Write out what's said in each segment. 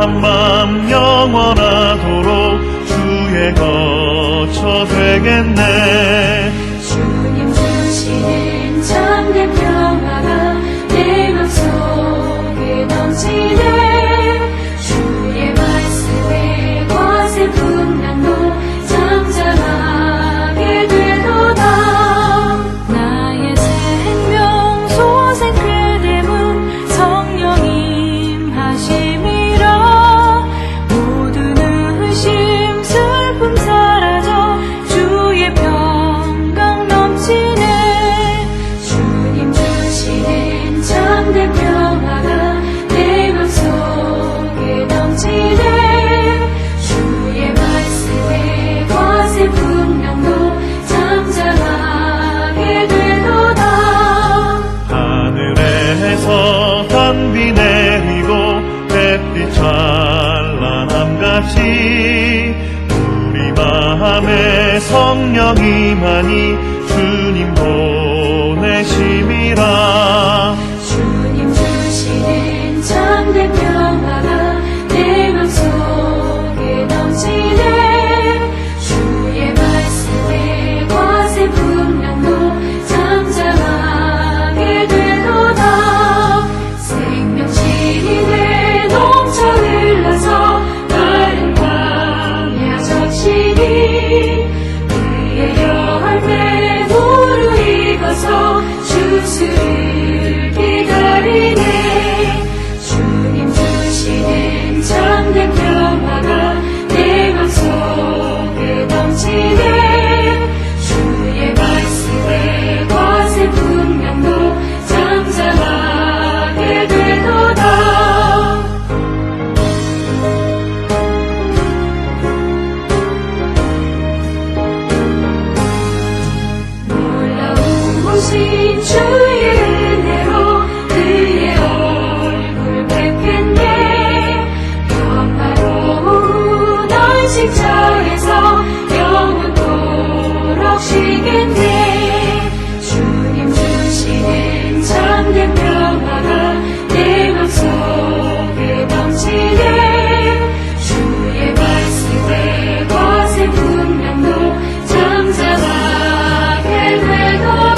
한 맘 영원하도록 주의 거처 되겠네. 주님 주시는 참된 평화가 내 맘속에 넘치네. 주의 말씀에 거센 풍랑도 잠잠하게 되도다. 나의 생명 소생 그대문 성령 임하심이라. 모든 의심 슬픔 사라져 주의 평강 넘치네. 주님 주시는 참된 평화가 내 맘속에 넘치네. 주의 말씀에 거센 풍랑도 잠잠하게 되도다. 하늘에서 단비 내리고 햇빛 찬란함같이 우리 마음에 성령 임하니 주님 보내심이라. 주님 주시는 참된 평화가 내 맘속에 넘치네. 주의 말씀에 거센 풍랑도 잠잠하게 되도다. 생명신이 넘쳐 흘러서 마른 광야 적시니 그의 열매 무르익어서 주수를 기다리네. 주님 주시는 참된 평화가 내 맘속에 넘치네. 주의 말씀에 거센 풍랑도 잠잠하게 되도다. 놀라우신 주의 은혜로 그의 얼굴 뵙겠네. 평화로운 안식처에서 영원토록 쉬겠네. 주님 주시는 참된 평화가 내 맘속에 넘치네. 주의 말씀에 거센 풍랑도 잠잠하게 되도다.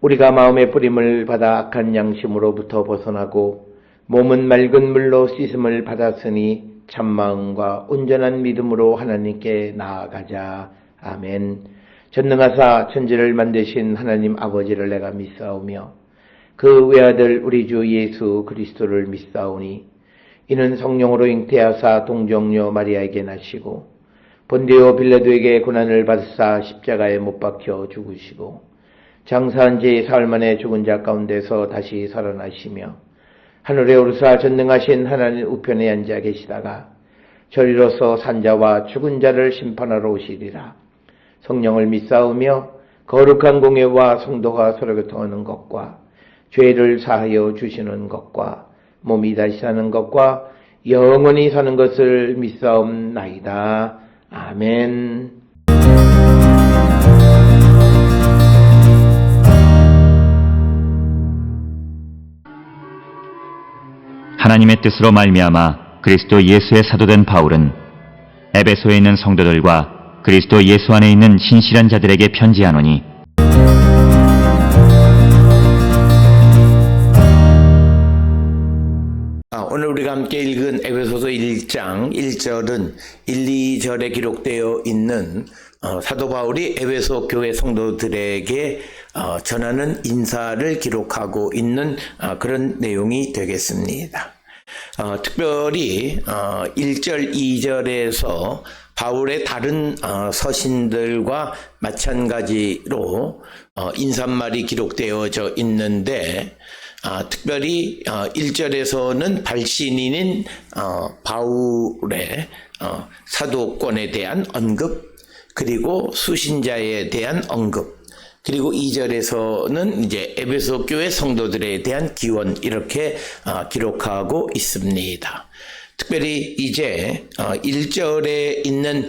우리가 마음의 뿌림을 받아 악한 양심으로부터 벗어나고 몸은 맑은 물로 씻음을 받았으니 참마음과 온전한 믿음으로 하나님께 나아가자. 아멘. 전능하사 천지를 만드신 하나님 아버지를 내가 믿사오며 그 외아들 우리 주 예수 그리스도를 믿사오니 이는 성령으로 잉태하사 동정녀 마리아에게 나시고 본디오 빌라도에게 고난을 받으사 십자가에 못 박혀 죽으시고 장사한 지 사흘 만에 죽은 자 가운데서 다시 살아나시며 하늘에 오르사 전능하신 하나님 우편에 앉아 계시다가 저리로서 산자와 죽은 자를 심판하러 오시리라. 성령을 믿사오며 거룩한 공예와 성도가 서로 교통하는 것과 죄를 사하여 주시는 것과 몸이 다시 사는 것과 영원히 사는 것을 믿사옵나이다. 아멘. 하나님의 뜻으로 말미암아 그리스도 예수의 사도된 바울은 에베소에 있는 성도들과 그리스도 예수 안에 있는 신실한 자들에게 편지하노니 오늘 우리가 함께 읽은 에베소서 1장 1절은 1, 2절에 기록되어 있는 사도 바울이 에베소 교회 성도들에게 전하는 인사를 기록하고 있는 그런 내용이 되겠습니다. 특별히 1절, 2절에서 바울의 다른 서신들과 마찬가지로 인사말이 기록되어져 있는데 특별히 1절에서는 발신인인 바울의 사도권에 대한 언급, 그리고 수신자에 대한 언급, 그리고 2절에서는 이제 에베소 교회 성도들에 대한 기원, 이렇게 기록하고 있습니다. 특별히 이제 1절에 있는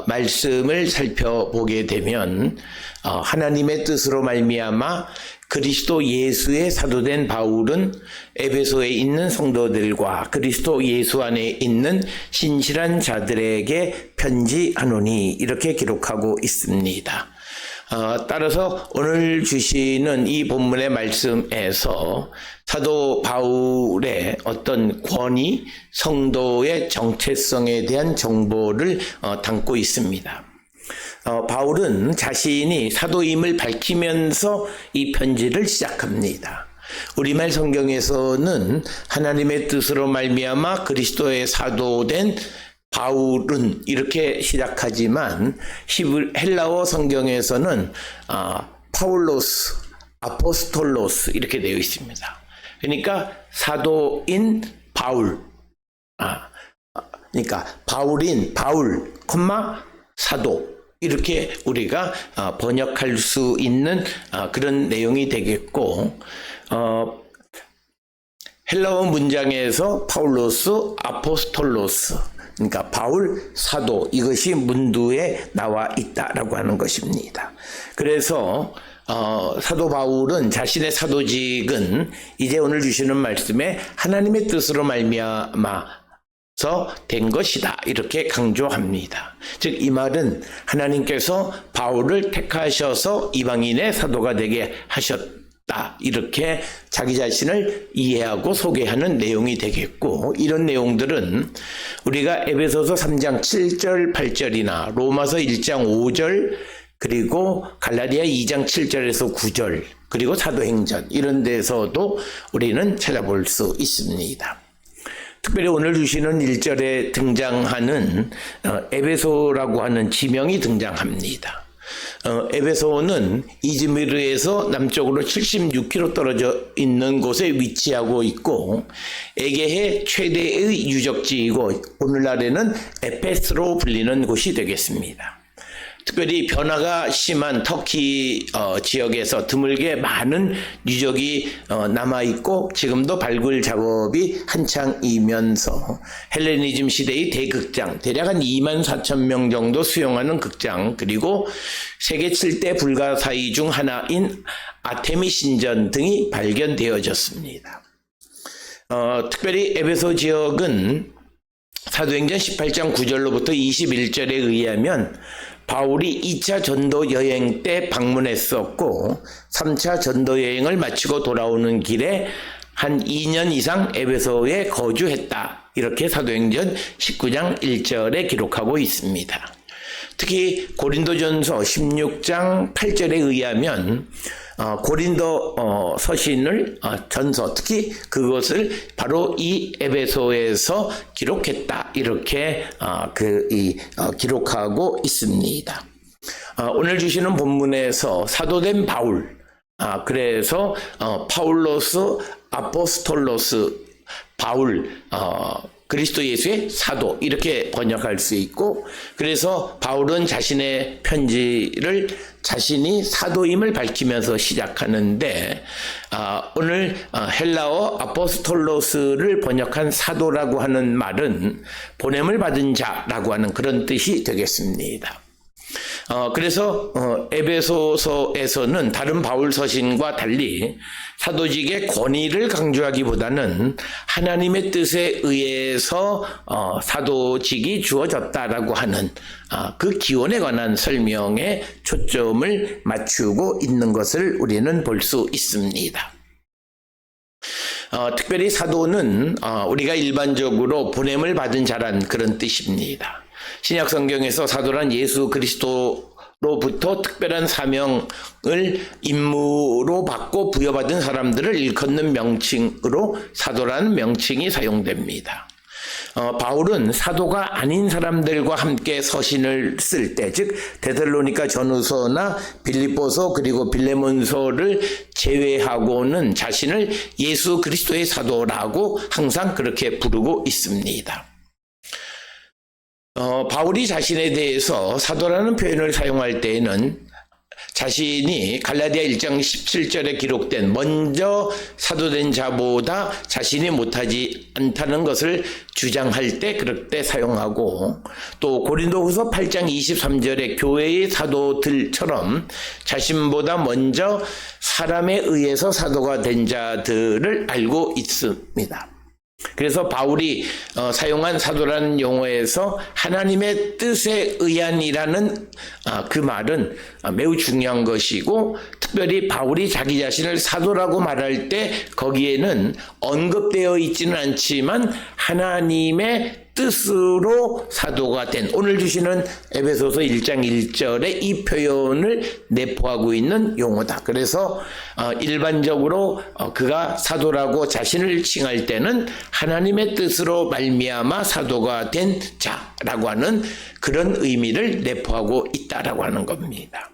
말씀을 살펴보게 되면 하나님의 뜻으로 말미암아 그리스도 예수의 사도된 바울은 에베소에 있는 성도들과 그리스도 예수 안에 있는 신실한 자들에게 편지하노니, 이렇게 기록하고 있습니다. 따라서 오늘 주시는 이 본문의 말씀에서 사도 바울의 어떤 권위, 성도의 정체성에 대한 정보를 담고 있습니다. 바울은 자신이 사도임을 밝히면서 이 편지를 시작합니다. 우리말 성경에서는 하나님의 뜻으로 말미암아 그리스도의 사도된 바울은 이렇게 시작하지만 헬라어 성경에서는 파울로스, 아포스톨로스 이렇게 되어 있습니다. 그러니까 사도인 바울, 그러니까 바울인 바울, 사도, 이렇게 우리가 번역할 수 있는 그런 내용이 되겠고, 헬라어 문장에서 파울로스, 아포스톨로스, 그러니까 바울, 사도, 이것이 문두에 나와 있다라고 하는 것입니다. 그래서 사도 바울은 자신의 사도직은 이제 오늘 주시는 말씀에 하나님의 뜻으로 말미암아 된 것이다, 이렇게 강조합니다. 즉 이 말은 하나님께서 바울을 택하셔서 이방인의 사도가 되게 하셨다, 이렇게 자기 자신을 이해하고 소개하는 내용이 되겠고, 이런 내용들은 우리가 에베소서 3장 7절 8절이나 로마서 1장 5절, 그리고 갈라디아 2장 7절에서 9절, 그리고 사도행전, 이런 데서도 우리는 찾아볼 수 있습니다. 특별히 오늘 주시는 1절에 등장하는 에베소라고 하는 지명이 등장합니다. 에베소는 이즈미르에서 남쪽으로 76km 떨어져 있는 곳에 위치하고 있고, 에게해 최대의 유적지이고 오늘날에는 에페스로 불리는 곳이 되겠습니다. 특별히 변화가 심한 터키 지역에서 드물게 많은 유적이 남아있고 지금도 발굴 작업이 한창이면서 헬레니즘 시대의 대극장, 대략 한 24,000명 정도 수용하는 극장, 그리고 세계 7대 불가사의 중 하나인 아테미 신전 등이 발견되어졌습니다. 특별히 에베소 지역은 사도행전 18장 9절로부터 21절에 의하면 바울이 2차 전도 여행 때 방문했었고 3차 전도 여행을 마치고 돌아오는 길에 한 2년 이상 에베소에 거주했다, 이렇게 사도행전 19장 1절에 기록하고 있습니다. 특히 고린도전서 16장 8절에 의하면 고린도 서신을 전서, 특히 그것을 바로 이 에베소에서 기록했다, 이렇게 기록하고 있습니다. 오늘 주시는 본문에서 사도된 바울, 그래서 파울로스, 아포스톨로스, 바울, 그리스도 예수의 사도, 이렇게 번역할 수 있고, 그래서 바울은 자신의 편지를 자신이 사도임을 밝히면서 시작하는데, 오늘 헬라어 아포스톨로스를 번역한 사도라고 하는 말은 보냄을 받은 자라고 하는 그런 뜻이 되겠습니다. 그래서 에베소서에서는 다른 바울 서신과 달리 사도직의 권위를 강조하기보다는 하나님의 뜻에 의해서 사도직이 주어졌다라고 하는 그 기원에 관한 설명에 초점을 맞추고 있는 것을 우리는 볼 수 있습니다. 특별히 사도는 우리가 일반적으로 보냄을 받은 자란 그런 뜻입니다. 신약 성경에서 사도란 예수 그리스도로부터 특별한 사명을 임무로 받고 부여받은 사람들을 일컫는 명칭으로 사도라는 명칭이 사용됩니다. 바울은 사도가 아닌 사람들과 함께 서신을 쓸 때, 즉 데살로니가 전후서나 빌립보서 그리고 빌레몬서를 제외하고는 자신을 예수 그리스도의 사도라고 항상 그렇게 부르고 있습니다. 바울이 자신에 대해서 사도라는 표현을 사용할 때에는 자신이 갈라디아 1장 17절에 기록된 먼저 사도된 자보다 자신이 못하지 않다는 것을 주장할 때 그럴 때 사용하고, 또 고린도후서 8장 23절에 교회의 사도들처럼 자신보다 먼저 사람에 의해서 사도가 된 자들을 알고 있습니다. 그래서 바울이 사용한 사도라는 용어에서 하나님의 뜻에 의한이라는 그 말은 매우 중요한 것이고, 특별히 바울이 자기 자신을 사도라고 말할 때 거기에는 언급되어 있지는 않지만 하나님의 뜻으로 사도가 된, 오늘 주시는 에베소서 1장 1절에 이 표현을 내포하고 있는 용어다. 그래서 일반적으로 그가 사도라고 자신을 칭할 때는 하나님의 뜻으로 말미암아 사도가 된 자라고 하는 그런 의미를 내포하고 있다라고 하는 겁니다.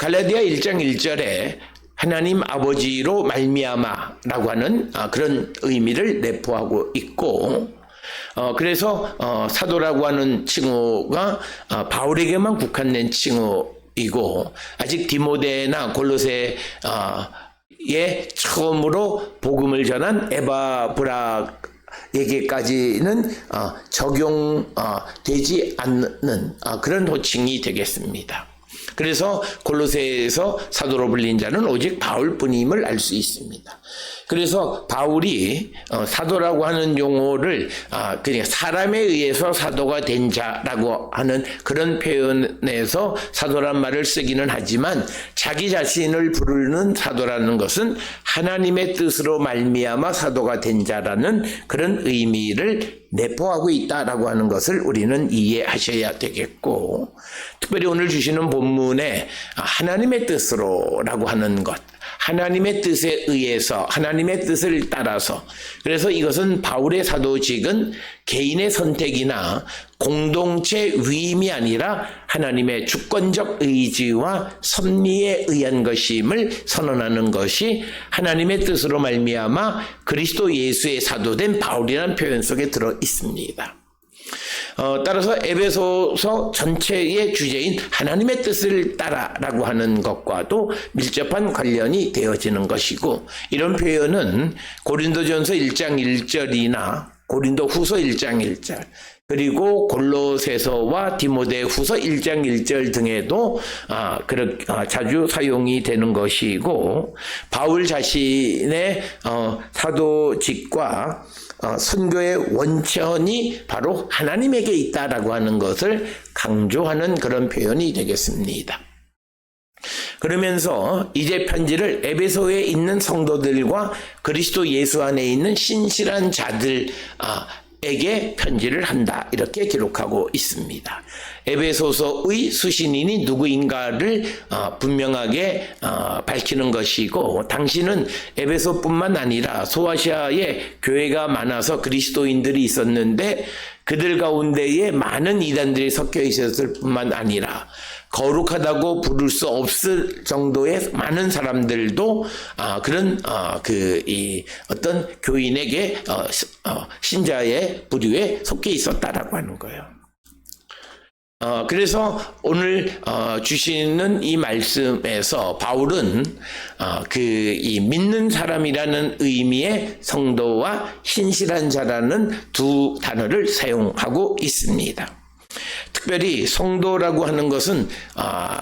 갈라디아 1장 1절에 하나님 아버지로 말미암아라고 하는 그런 의미를 내포하고 있고, 그래서 사도라고 하는 칭호가 바울에게만 국한된 칭호이고, 아직 디모데나 골로새에 처음으로 복음을 전한 에바브락에게까지는 적용되지 않는 그런 호칭이 되겠습니다. 그래서 골로새에서 사도로 불린 자는 오직 바울뿐임을 알 수 있습니다. 그래서 바울이 사도라고 하는 용어를 그냥 사람에 의해서 사도가 된 자라고 하는 그런 표현에서 사도란 말을 쓰기는 하지만, 자기 자신을 부르는 사도라는 것은 하나님의 뜻으로 말미암아 사도가 된 자라는 그런 의미를 내포하고 있다라고 하는 것을 우리는 이해하셔야 되겠고, 특별히 오늘 주시는 본문에 하나님의 뜻으로라고 하는 것, 하나님의 뜻에 의해서, 하나님의 뜻을 따라서, 그래서 이것은 바울의 사도직은 개인의 선택이나 공동체 위임이 아니라 하나님의 주권적 의지와 섭리에 의한 것임을 선언하는 것이 하나님의 뜻으로 말미암아 그리스도 예수의 사도된 바울이라는 표현 속에 들어 있습니다. 따라서 에베소서 전체의 주제인 하나님의 뜻을 따라라고 하는 것과도 밀접한 관련이 되어지는 것이고, 이런 표현은 고린도전서 1장 1절이나 고린도후서 1장 1절, 그리고 골로새서와 디모데후서 1장 1절 등에도 자주 사용이 되는 것이고, 바울 자신의 사도직과 선교의 원천이 바로 하나님에게 있다라고 하는 것을 강조하는 그런 표현이 되겠습니다. 그러면서 이제 편지를 에베소에 있는 성도들과 그리스도 예수 안에 있는 신실한 자들에게 편지를 한다, 이렇게 기록하고 있습니다. 에베소서의 수신인이 누구인가를 분명하게 밝히는 것이고, 당시는 에베소뿐만 아니라 소아시아에 교회가 많아서 그리스도인들이 있었는데 그들 가운데에 많은 이단들이 섞여 있었을 뿐만 아니라 거룩하다고 부를 수 없을 정도의 많은 사람들도 그런 어떤 교인에게 신자의 부류에 속해 있었다라고 하는 거예요. 그래서 오늘 주시는 이 말씀에서 바울은 이 믿는 사람이라는 의미의 성도와 신실한 자라는 두 단어를 사용하고 있습니다. 특별히 성도라고 하는 것은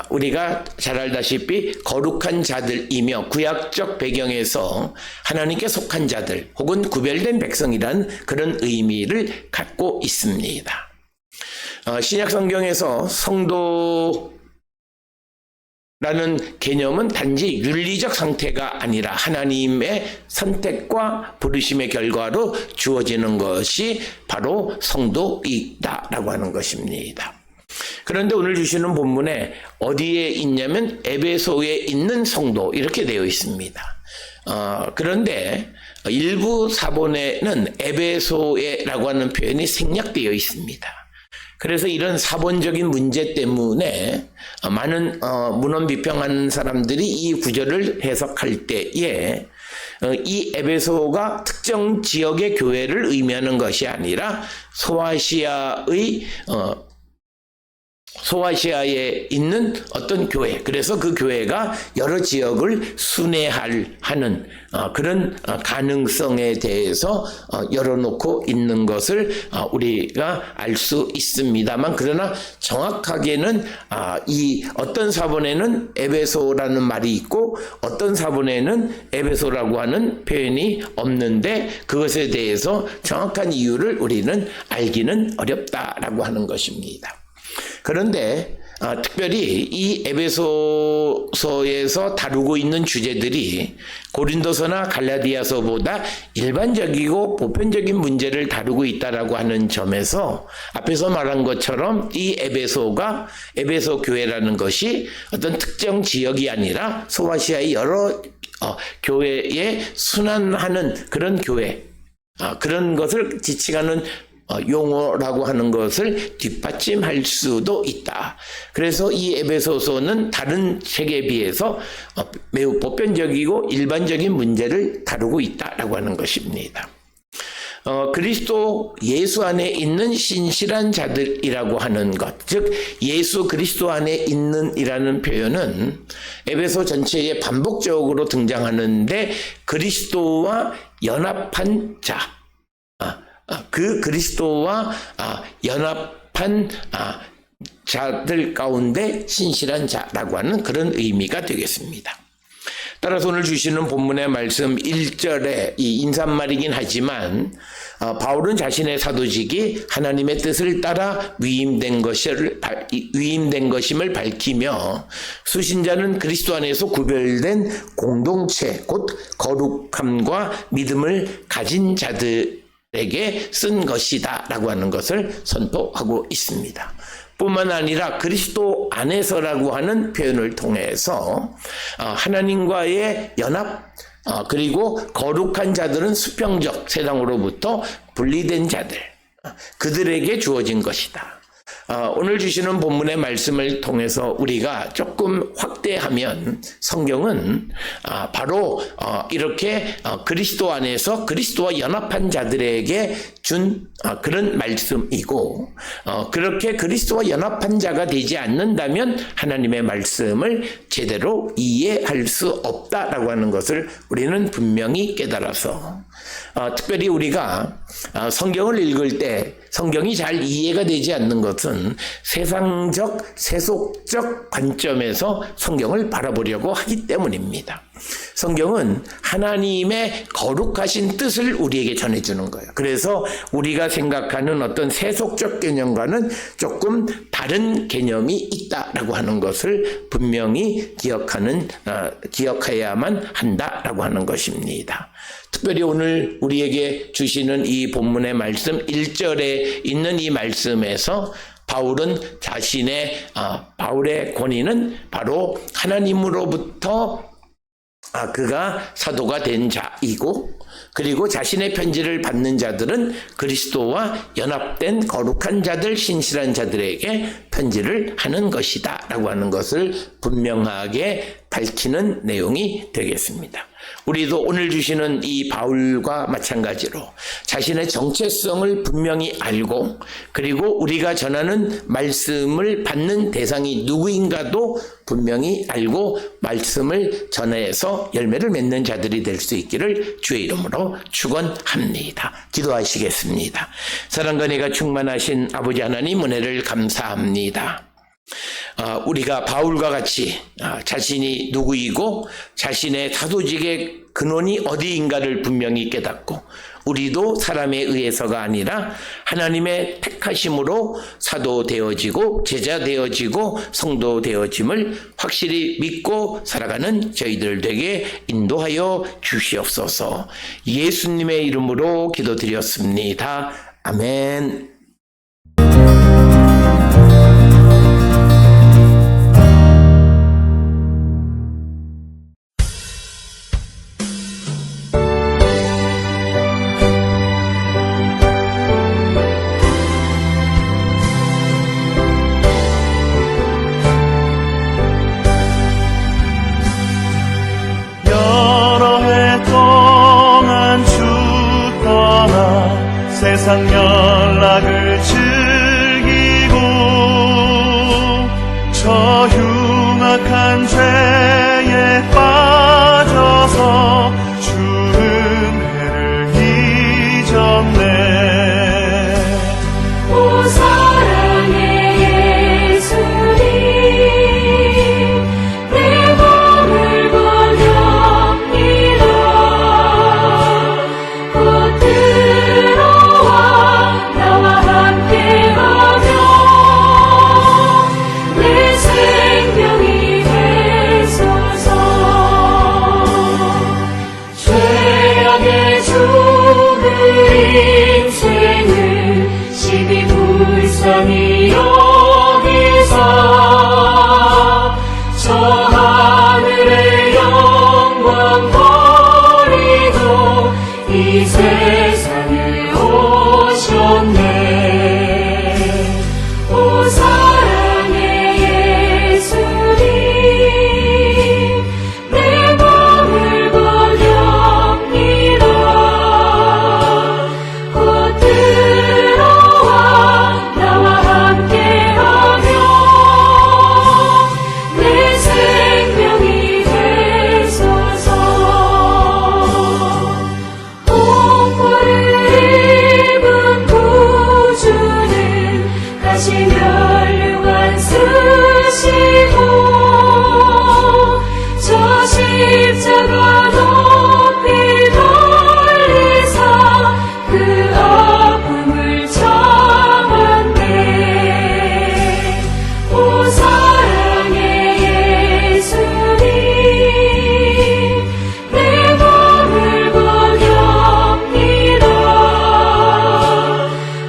우리가 잘 알다시피 거룩한 자들이며 구약적 배경에서 하나님께 속한 자들 혹은 구별된 백성이란 그런 의미를 갖고 있습니다. 신약 성경에서 성도라는 개념은 단지 윤리적 상태가 아니라 하나님의 선택과 부르심의 결과로 주어지는 것이 바로 성도이다라고 하는 것입니다. 그런데 오늘 주시는 본문에 어디에 있냐면 에베소에 있는 성도 이렇게 되어 있습니다. 그런데 일부 사본에는 에베소에라고 하는 표현이 생략되어 있습니다. 그래서 이런 사본적인 문제 때문에 많은 문헌 비평하는 사람들이 이 구절을 해석할 때에 이 에베소가 특정 지역의 교회를 의미하는 것이 아니라 소아시아에 있는 어떤 교회, 그래서 그 교회가 여러 지역을 순회하는 그런 가능성에 대해서 열어놓고 있는 것을 우리가 알 수 있습니다만, 그러나 정확하게는 이 어떤 사본에는 에베소라는 말이 있고 어떤 사본에는 에베소라고 하는 표현이 없는데 그것에 대해서 정확한 이유를 우리는 알기는 어렵다라고 하는 것입니다. 그런데 특별히 이 에베소서에서 다루고 있는 주제들이 고린도서나 갈라디아서보다 일반적이고 보편적인 문제를 다루고 있다라고 하는 점에서 앞에서 말한 것처럼 이 에베소 교회라는 것이 어떤 특정 지역이 아니라 소아시아의 여러 교회에 순환하는 그런 교회, 그런 것을 지칭하는 용어라고 하는 것을 뒷받침할 수도 있다. 그래서 이 에베소서는 다른 책에 비해서 매우 보편적이고 일반적인 문제를 다루고 있다라고 하는 것입니다. 그리스도 예수 안에 있는 신실한 자들이라고 하는 것, 즉 예수 그리스도 안에 있는 이라는 표현은 에베소 전체에 반복적으로 등장하는데 그리스도와 연합한 자, 그 그리스도와 연합한 자들 가운데 신실한 자라고 하는 그런 의미가 되겠습니다. 따라서 오늘 주시는 본문의 말씀 1절에 이 인사말이긴 하지만 바울은 자신의 사도직이 하나님의 뜻을 따라 위임된 것임을 밝히며 수신자는 그리스도 안에서 구별된 공동체 곧 거룩함과 믿음을 가진 자들에게 쓴 것이다 라고 하는 것을 선포하고 있습니다. 뿐만 아니라 그리스도 안에서라고 하는 표현을 통해서 하나님과의 연합, 그리고 거룩한 자들은 수평적 세상으로부터 분리된 자들, 그들에게 주어진 것이다. 오늘 주시는 본문의 말씀을 통해서 우리가 조금 확대하면 성경은 바로 이렇게 그리스도 안에서 그리스도와 연합한 자들에게 준 그런 말씀이고, 그렇게 그리스도와 연합한 자가 되지 않는다면 하나님의 말씀을 제대로 이해할 수 없다라고 하는 것을 우리는 분명히 깨달아서 특별히 우리가 성경을 읽을 때 성경이 잘 이해가 되지 않는 것은 세상적, 세속적 관점에서 성경을 바라보려고 하기 때문입니다. 성경은 하나님의 거룩하신 뜻을 우리에게 전해주는 거예요. 그래서 우리가 생각하는 어떤 세속적 개념과는 조금 다른 개념이 있다라고 하는 것을 분명히 기억해야만 한다라고 하는 것입니다. 특별히 오늘 우리에게 주시는 이 본문의 말씀 1절에 있는 이 말씀에서 바울은 바울의 권위는 바로 하나님으로부터 그가 사도가 된 자이고, 그리고 자신의 편지를 받는 자들은 그리스도와 연합된 거룩한 자들, 신실한 자들에게 편지를 하는 것이다 라고 하는 것을 분명하게 밝히는 내용이 되겠습니다. 우리도 오늘 주시는 이 바울과 마찬가지로 자신의 정체성을 분명히 알고, 그리고 우리가 전하는 말씀을 받는 대상이 누구인가도 분명히 알고 말씀을 전해서 열매를 맺는 자들이 될 수 있기를 주의 이름으로 축원합니다. 기도하시겠습니다. 사랑과 은혜가 충만하신 아버지 하나님, 은혜를 감사합니다. 우리가 바울과 같이 자신이 누구이고 자신의 사도직의 근원이 어디인가를 분명히 깨닫고, 우리도 사람에 의해서가 아니라 하나님의 택하심으로 사도 되어지고 제자 되어지고 성도 되어짐을 확실히 믿고 살아가는 저희들 되게 인도하여 주시옵소서. 예수님의 이름으로 기도드렸습니다. 아멘. 여러 해 동안 주 떠나 세상 연락을 즐기고 저 흉악한 죄에 빠져서 주 은혜를 잊었네. 오 사랑의 예수님, 내 몸을 권합니다. 곧 들어와 나와 함께하며 내 생명이 되소서. 죄악의 죽을 인생을 시비 불쌍히 여기사 저 하늘의 영광 버리고 이 세상에 오셨네. 오 사랑의 예수님, 내 몸을 권합니다. 곧 들어와 나와 함께하며 내 생명이 되소서. 공포를 입은 구주는 다시 멸류관 쓰시고 저 십자가 높이 돌리사 그 아픔을 참았네. 오 사랑의 예수님, 내 몸을 권합니다.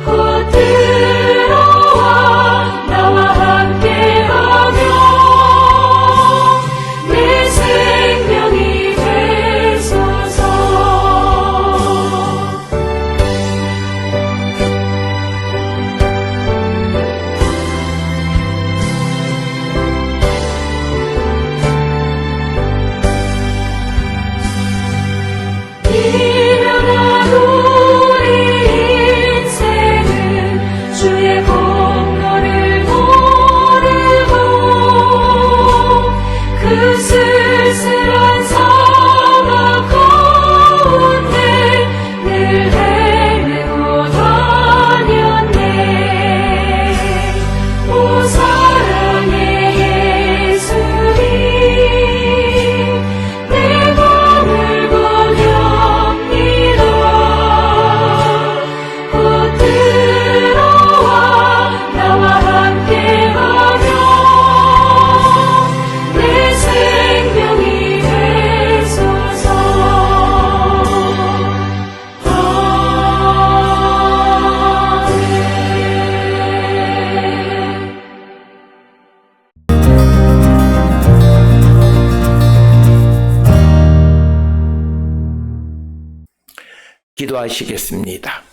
곧 들어와 나와 함께하며 내 생명이 되소서. 미련한 우리 인생은 주의 공로를 모르고 그 쓸쓸한 사막 가운데 늘 헤매고 다녔네. 오 사랑의 예수님, 내 몸을 권합니다. 곧 들어와 나와 함께하며 내 생명이 되소서. 아멘. 기도하시겠습니다.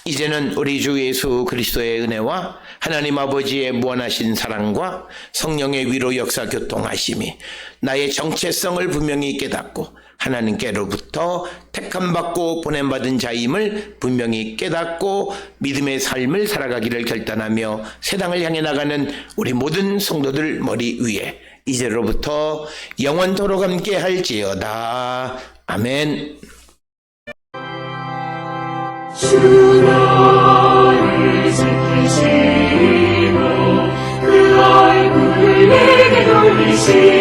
이제는 우리 주 예수 그리스도의 은혜와 하나님 아버지의 무한하신 사랑과 성령의 위로 역사 교통하심이 나의 정체성을 분명히 깨닫고 하나님께로부터 택함받고 보냄받은 자임을 분명히 깨닫고 믿음의 삶을 살아가기를 결단하며 세상을 향해 나가는 우리 모든 성도들 머리 위에 이제로부터 영원토록 함께 할지어다. 아멘. 주 나를 지키시고 그 얼굴을 내게 돌리시고